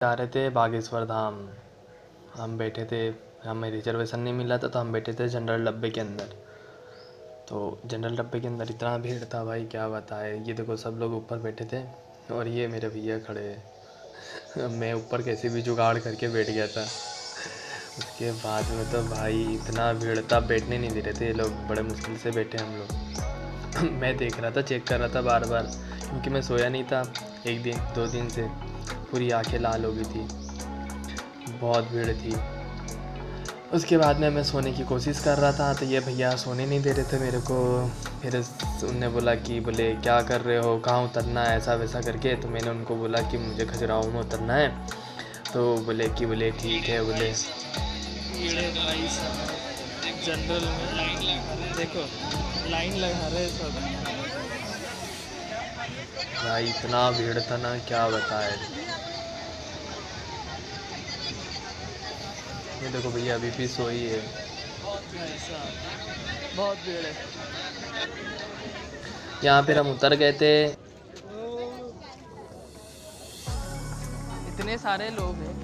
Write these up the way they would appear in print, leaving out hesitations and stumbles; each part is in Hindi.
जा रहे थे बागेश्वर धाम। हम बैठे थे, हमें रिजर्वेशन नहीं मिला था तो हम बैठे थे जनरल डब्बे के अंदर। तो जनरल डब्बे के अंदर इतना भीड़ था भाई क्या बताए। ये देखो सब लोग ऊपर बैठे थे और ये मेरे भैया खड़े हैं। मैं ऊपर कैसे भी जुगाड़ करके बैठ गया था। उसके बाद में तो भाई इतना भीड़ था, बैठने नहीं दे रहे थे ये लोग, बड़े मुश्किल से बैठे हम लोग। मैं देख रहा था, चेक कर रहा था बार बार, क्योंकि मैं सोया नहीं था एक दिन 2 दिन से, पूरी आंखें लाल हो गई थी, बहुत भीड़ थी। उसके बाद में मैं सोने की कोशिश कर रहा था तो ये भैया सोने नहीं दे रहे थे मेरे को। फिर उनने बोला कि बोले क्या कर रहे हो, कहाँ उतरना है, ऐसा वैसा करके। तो मैंने उनको बोला कि मुझे खजुराहो में उतरना है। तो बोले ठीक है। बोले भाई साहब जनरल में लाइन लगा रहे, देखो लाइन लगा रहे सब। भाई इतना भीड़ था ना क्या बताए। ये देखो भैया अभी भी सोई है। भाई साहब बहुत भीड़ है। यहाँ फिर हम उतर गए थे। इतने सारे लोग हैं।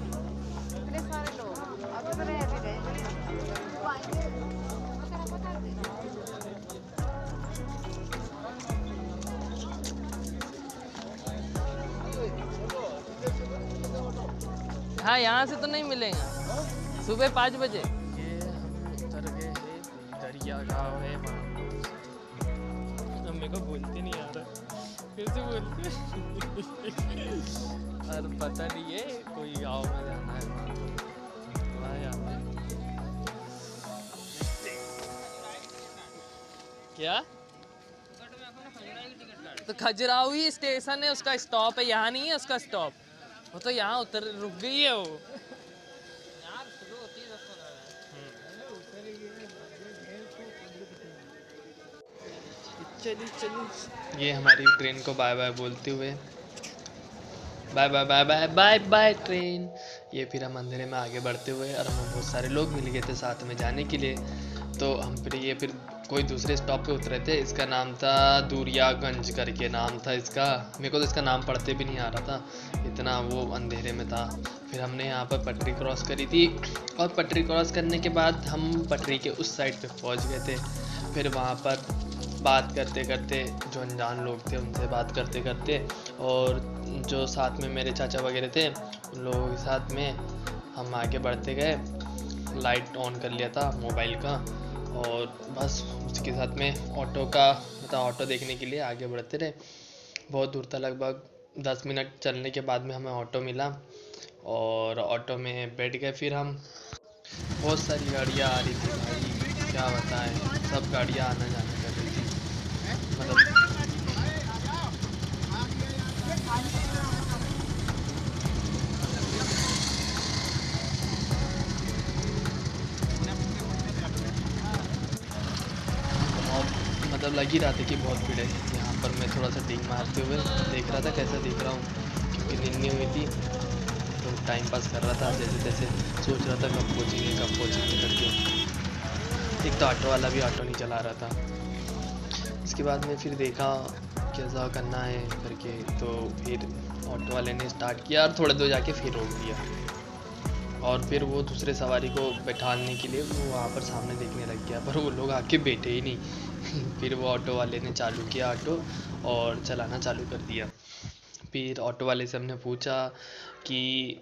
हाँ यहाँ से तो नहीं मिलेगा सुबह 5 बजे। ये हम उतर गए हैं, दरिया गाँव है वहाँ। मेरे को बोलते नहीं आ रहा, कैसे बोलते। और पता नहीं है कोई गाँव में जाना है वहाँ जाना है। क्या तो खजुराहो ही स्टेशन है, उसका स्टॉप है, यहाँ नहीं है उसका स्टॉप। वो तो यहाँ उतर रुक गई है वो। चली ये हमारी ट्रेन को बाय बाय बोलते हुए, bye bye bye bye bye bye train. ये फिर हम अंधेरे में आगे बढ़ते हुए, और हमें बहुत सारे लोग मिल गए थे साथ में जाने के लिए। तो हम फिर कोई दूसरे स्टॉप पे उतरे थे। इसका नाम था दूरियागंज करके नाम था इसका। मेरे को तो इसका नाम पढ़ते भी नहीं आ रहा था, इतना वो अंधेरे में था। फिर हमने यहाँ पर पटरी क्रॉस करी थी, और पटरी क्रॉस करने के बाद हम पटरी के उस साइड पे पहुँच गए थे। फिर वहाँ पर बात करते करते, जो अनजान लोग थे उनसे बात करते करते, और जो साथ में मेरे चाचा वगैरह थे उन लोगों के साथ में हम आगे बढ़ते गए। लाइट ऑन कर लिया था मोबाइल का, और बस उसके साथ में ऑटो का मतलब ऑटो देखने के लिए आगे बढ़ते रहे। बहुत दूर था, लगभग 10 मिनट चलने के बाद में हमें ऑटो मिला, और ऑटो में बैठ गए। फिर हम, बहुत सारी गाड़ियाँ आ रही थी भाई क्या बताएं, सब गाड़ियाँ आना जाना कर रही थी मतलब। बहुत मतलब लग ही रहा था कि बहुत भीड़ है यहाँ पर। मैं थोड़ा सा डिंग मारते हुए देख रहा था कैसा दिख रहा हूँ, क्योंकि नींद नहीं हुई थी तो टाइम पास कर रहा था जैसे तैसे। सोच रहा था कब पहुँचेंगे करके। एक तो ऑटो वाला भी ऑटो नहीं चला रहा था। इसके बाद में फिर देखा कैसा करना है करके, तो फिर ऑटो वाले ने स्टार्ट किया और थोड़े दूर जाके फिर रोक दिया, और फिर वो दूसरे सवारी को बैठाने के लिए वो वहाँ पर सामने देखने लग गया, पर वो लोग आके बैठे ही नहीं। फिर वो ऑटो वाले ने चालू किया ऑटो, और चलाना चालू कर दिया। फिर ऑटो वाले से हमने पूछा कि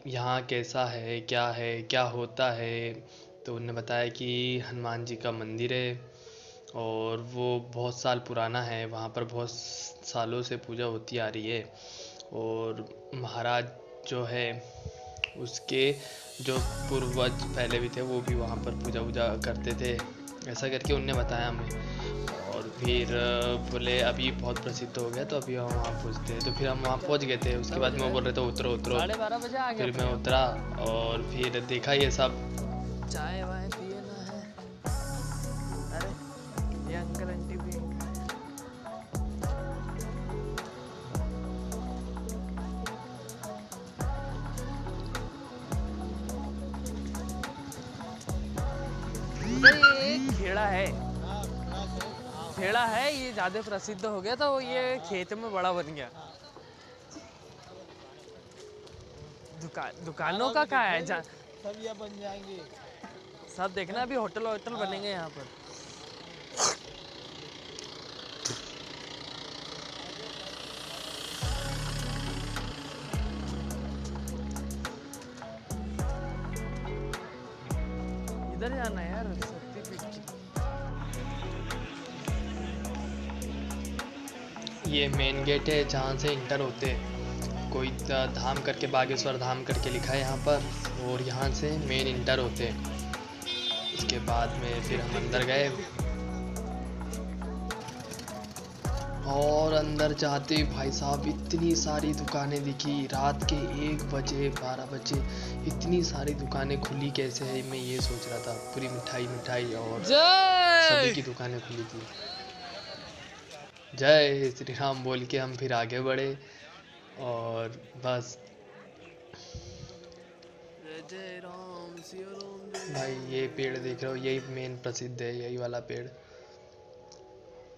यहाँ कैसा है क्या होता है। तो उन्होंने बताया कि हनुमान जी का मंदिर है, और वो बहुत साल पुराना है, वहाँ पर बहुत सालों से पूजा होती आ रही है। और महाराज जो है उसके जो पूर्वज पहले भी थे वो भी वहाँ पर पूजा वूजा करते थे, ऐसा करके उनने बताया हमें। और फिर बोले अभी बहुत प्रसिद्ध हो गया तो अभी हम वहाँ पहुँचते हैं। तो फिर हम वहाँ पहुँच गए थे। उसके बाद में वो बोल रहे थे उतरो उतरो। 12:30 बजे आ गया। फिर मैं उतरा और फिर देखा ये सब। चाय वाय पिए ना है। अरे ये अंकल आंटी भी उधर ये एक खेड़ा है, खेड़ा है, ये ज्यादा प्रसिद्ध हो गया था, वो ये खेत में बड़ा बन गया। दुकानों का क्या है सब ये बन जाएंगे। सब देखना, अभी होटल होटल बनेंगे यहाँ पर। इधर जाना है यार, शक्तिपीठ। ये मेन गेट है जहाँ से इंटर होते हैं। कोई धाम करके, बागेश्वर धाम करके लिखा है यहाँ पर, और यहाँ से मेन इंटर होते हैं। उसके बाद में फिर हम अंदर गए, और अंदर जाते भाई साहब इतनी सारी दुकानें दिखी। रात के 1 बजे 12 बजे इतनी सारी दुकानें खुली कैसे है, मैं ये सोच रहा था। पूरी मिठाई और सभी की दुकानें खुली थी। जय श्री राम बोल के हम फिर आगे बढ़े, और बस जय राम सिया राम। भाई ये पेड़ देख रहे हो, यही मेन प्रसिद्ध है, यही वाला पेड़।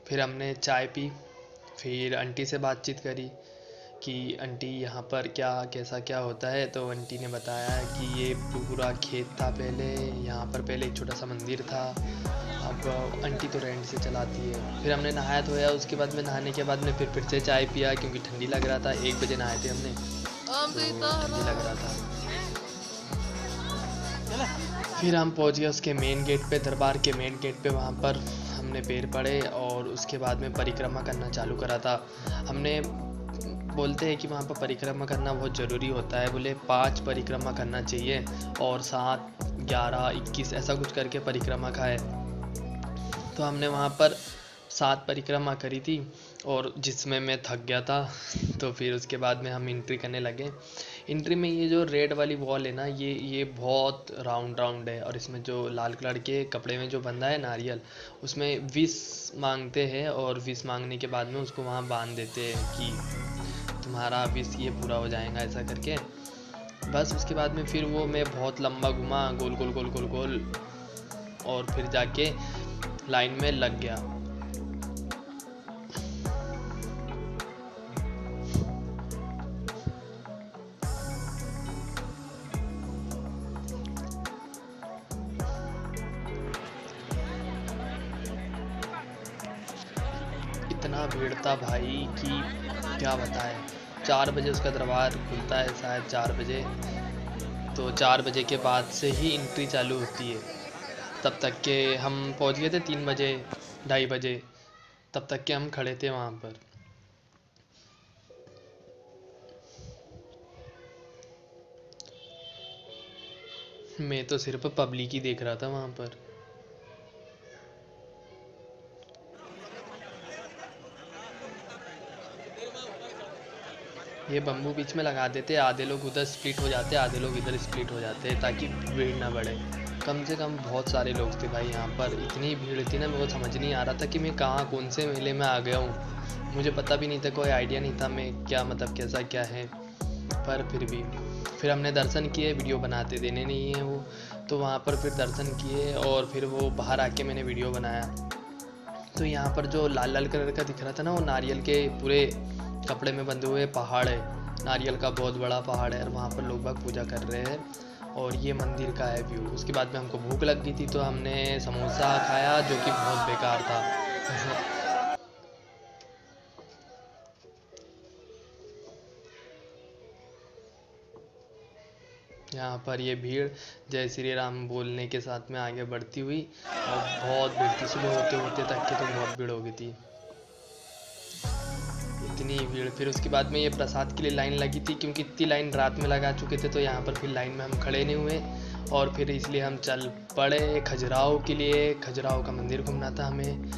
फिर हमने चाय पी, फिर आंटी से बातचीत करी कि आंटी यहाँ पर क्या कैसा क्या होता है। तो आंटी ने बताया कि ये पूरा खेत था पहले, यहाँ पर पहले एक छोटा सा मंदिर था। अब आंटी तो रेंट से चलाती है। फिर हमने नहाया धोया, उसके बाद में नहाने के बाद में फिर से चाय पिया, क्योंकि ठंडी लग रहा था। 1 बजे नहाए थे हमने, तो ठंडी लग रहा था। फिर हम पहुँच गए उसके मेन गेट पे, दरबार के मेन गेट पे। वहाँ पर हमने पैर पड़े और उसके बाद में परिक्रमा करना चालू करा था हमने। बोलते हैं कि वहाँ पर परिक्रमा करना बहुत ज़रूरी होता है। बोले 5 परिक्रमा करना चाहिए, और 7, 11, 21 ऐसा कुछ करके परिक्रमा का है। तो हमने वहाँ पर 7 परिक्रमा करी थी, और जिसमें मैं थक गया था। तो फिर उसके बाद में हम एंट्री करने लगे। एंट्री में ये जो रेड वाली वॉल है ना, ये बहुत राउंड है, और इसमें जो लाल कलर के कपड़े में जो बंधा है नारियल, उसमें विश मांगते हैं, और विश मांगने के बाद में उसको वहाँ बांध देते हैं कि तुम्हारा विश ये पूरा हो जाएगा, ऐसा करके। बस उसके बाद में फिर वो मैं बहुत लंबा घुमा, गोल गोल गोल गोल गोल, और फिर जाके लाइन में लग गया। इतना भीड़ था भाई कि क्या बताएं। 4 बजे उसका दरबार खुलता है शायद, 4 बजे। तो 4 बजे के बाद से ही एंट्री चालू होती है। तब तक के हम पहुंच गए थे 3 बजे 2:30 बजे, तब तक के हम खड़े थे वहाँ पर। मैं तो सिर्फ पब्लिक ही देख रहा था वहाँ पर। ये बम्बू बीच में लगा देते, आधे लोग उधर स्प्लिट हो जाते, आधे लोग इधर स्प्लिट हो जाते, ताकि भीड़ ना बढ़े। कम से कम बहुत सारे लोग थे भाई यहाँ पर। इतनी भीड़ थी ना, मेरे को समझ नहीं आ रहा था कि मैं कहाँ कौन से मेले में आ गया हूँ। मुझे पता भी नहीं था, कोई आइडिया नहीं था मैं क्या मतलब कैसा क्या है। पर फिर हमने दर्शन किए, वीडियो बनाते देने नहीं है वो, तो वहाँ पर फिर दर्शन किए, और फिर वो बाहर आके मैंने वीडियो बनाया। तो यहाँ पर जो लाल लाल कलर का दिख रहा था ना, वो नारियल के पूरे कपड़े में बंधे हुए पहाड़ है। नारियल का बहुत बड़ा पहाड़ है, और वहाँ पर लोग बाग पूजा कर रहे हैं, और ये मंदिर का है व्यू। उसके बाद में हमको भूख लग गई थी, तो हमने समोसा खाया, जो कि बहुत बेकार था। यहाँ पर ये भीड़ जय श्री राम बोलने के साथ में आगे बढ़ती हुई, और बहुत भीड़ थी। सुबह होते होते तक के तो बहुत भीड़ हो गई थी, इतनी भीड़। फिर उसके बाद में ये प्रसाद के लिए लाइन लगी थी, क्योंकि इतनी लाइन रात में लगा चुके थे, तो यहाँ पर फिर लाइन में हम खड़े नहीं हुए, और फिर इसलिए हम चल पड़े खजुराहो के लिए। खजुराहो का मंदिर घूमना था हमें,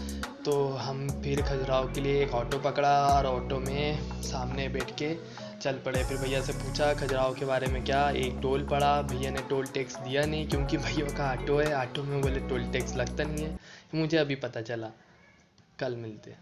तो हम फिर खजुराहो के लिए एक ऑटो पकड़ा, और ऑटो में सामने बैठ के चल पड़े। फिर भैया से पूछा खजुराहो के बारे में क्या। एक टोल पड़ा, भैया ने टोल टैक्स दिया नहीं, क्योंकि भैया का ऑटो है, ऑटो में बोले टोल टैक्स लगता नहीं है। मुझे अभी पता चला, कल मिलते।